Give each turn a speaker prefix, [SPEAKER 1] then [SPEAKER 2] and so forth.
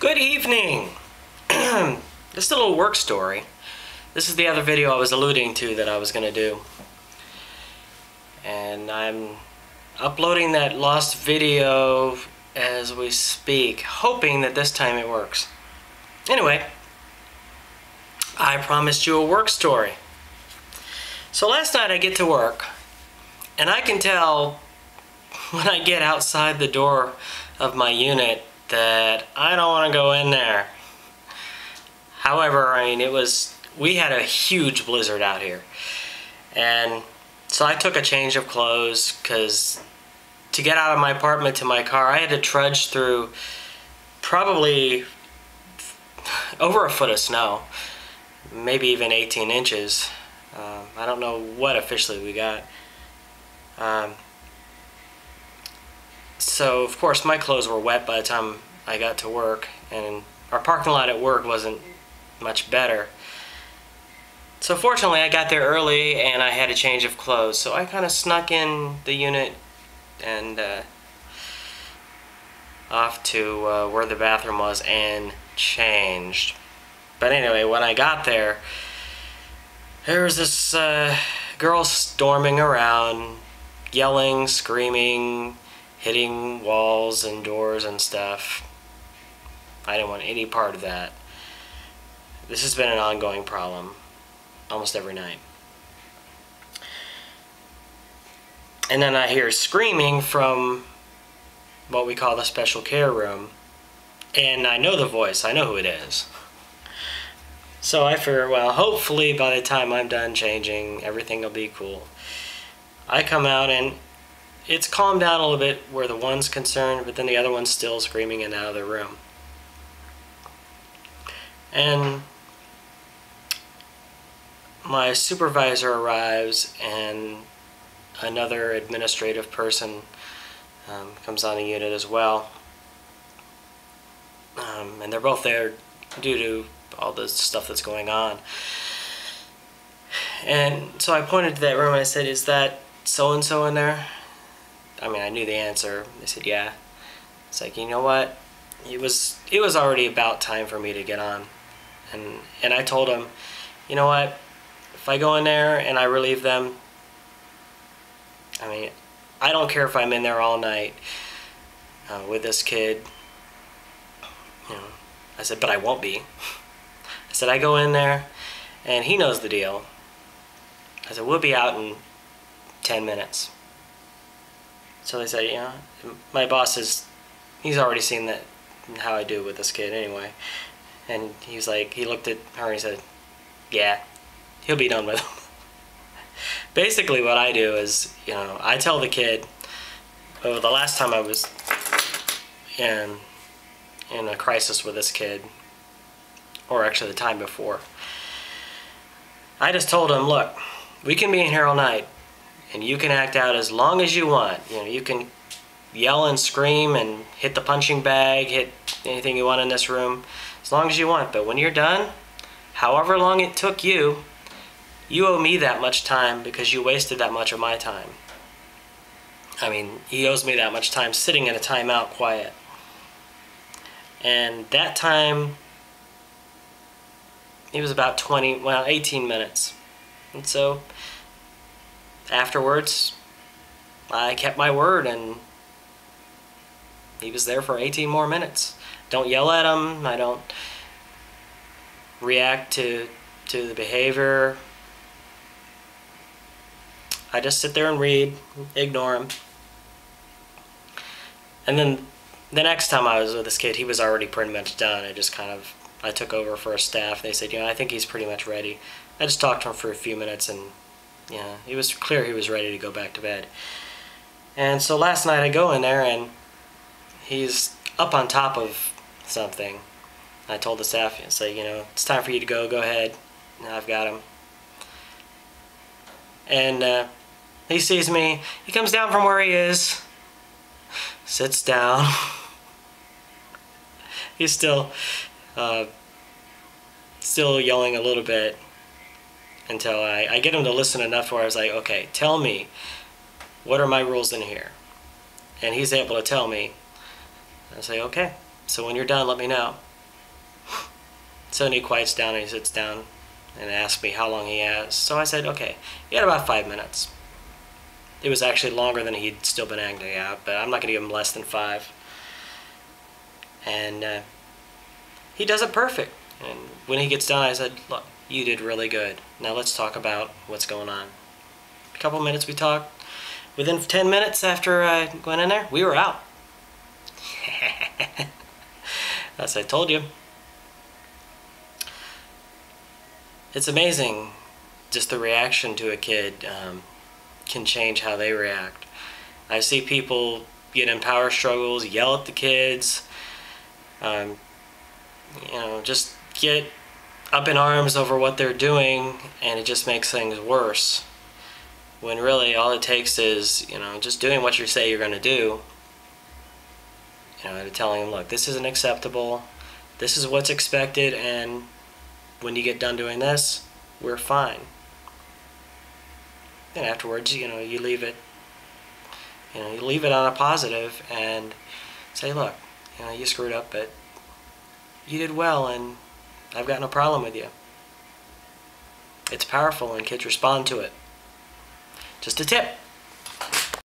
[SPEAKER 1] Good evening! Just a little work story. This is the other video I was alluding to that I was going to do. And I'm uploading that lost video as we speak, hoping that this time it works. Anyway, I promised you a work story. So last night I get to work, and I can tell when I get outside the door of my unit that I don't want to go in there. However, I mean, we had a huge blizzard out here. And so I took a change of clothes because to get out of my apartment to my car, I had to trudge through probably over a foot of snow, maybe even 18 inches. I don't know what officially we got. So of course my clothes were wet by the time I got to work, and our parking lot at work wasn't much better. So fortunately I got there early and I had a change of clothes, so I kind of snuck in the unit and off to where the bathroom was and changed. But anyway, when I got there, there was this girl storming around, yelling, screaming, hitting walls and doors and stuff. I didn't want any part of that. This has been an ongoing problem almost every night. And then I hear screaming from what we call the special care room, and I know the voice, I know who it is. So I figure, well, hopefully by the time I'm done changing, everything will be cool. I come out and it's calmed down a little bit where the one's concerned, but then the other one's still screaming in and out of the room. And my supervisor arrives and another administrative person comes on the unit as well. And they're both there due to all the stuff that's going on. And so I pointed to that room and I said, "Is that so-and-so in there?" I mean, I knew the answer. They said, "Yeah." It's like, you know what? It was already about time for me to get on. And I told them, you know what? If I go in there and I relieve them, I mean, I don't care if I'm in there all night with this kid. You know, I said, but I won't be. I said, I go in there and he knows the deal. I said, we'll be out in 10 minutes. So they said, you know, my boss he's already seen that, how I do with this kid anyway. And he's like, he looked at her and he said, yeah, he'll be done with him. Basically what I do is, you know, I tell the kid, oh, the last time I was in a crisis with this kid, or actually the time before, I just told him, look, we can be in here all night and you can act out as long as you want. You know, you can yell and scream and hit the punching bag, hit anything you want in this room, as long as you want. But when you're done, however long it took you, you owe me that much time because you wasted that much of my time. I mean, he owes me that much time sitting in a timeout quiet. And that time, it was about 18 minutes. And so, afterwards, I kept my word and he was there for 18 more minutes. Don't yell at him. I don't react to the behavior. I just sit there and read, ignore him. And then the next time I was with this kid, he was already pretty much done. I took over for a staff. They said, you know, I think he's pretty much ready. I just talked to him for a few minutes and, yeah, it was clear he was ready to go back to bed. And so last night I go in there and he's up on top of something. I told the staff, I say, you know, it's time for you to go ahead. Now I've got him. And he sees me, he comes down from where he is, sits down. He's still yelling a little bit until I get him to listen enough where I was like, okay, tell me, what are my rules in here? And he's able to tell me. I say, okay, so when you're done, let me know. So then he quiets down and he sits down and asks me how long he has. So I said, okay, he had about 5 minutes. It was actually longer than he'd still been acting out, but I'm not going to give him less than 5. And he does it perfect. And when he gets done, I said, look, you did really good. Now let's talk about what's going on. A couple minutes we talked. Within 10 minutes after I went in there, we were out. As I told you. It's amazing just the reaction to a kid can change how they react. I see people get in power struggles, yell at the kids, just get up in arms over what they're doing, and it just makes things worse. When really all it takes is, just doing what you say you're going to do. Telling them, look, this isn't acceptable, this is what's expected, and when you get done doing this, we're fine. And afterwards, you leave it, you leave it on a positive and say, look, you screwed up, but you did well, and I've got no problem with you. It's powerful, and kids respond to it. Just a tip.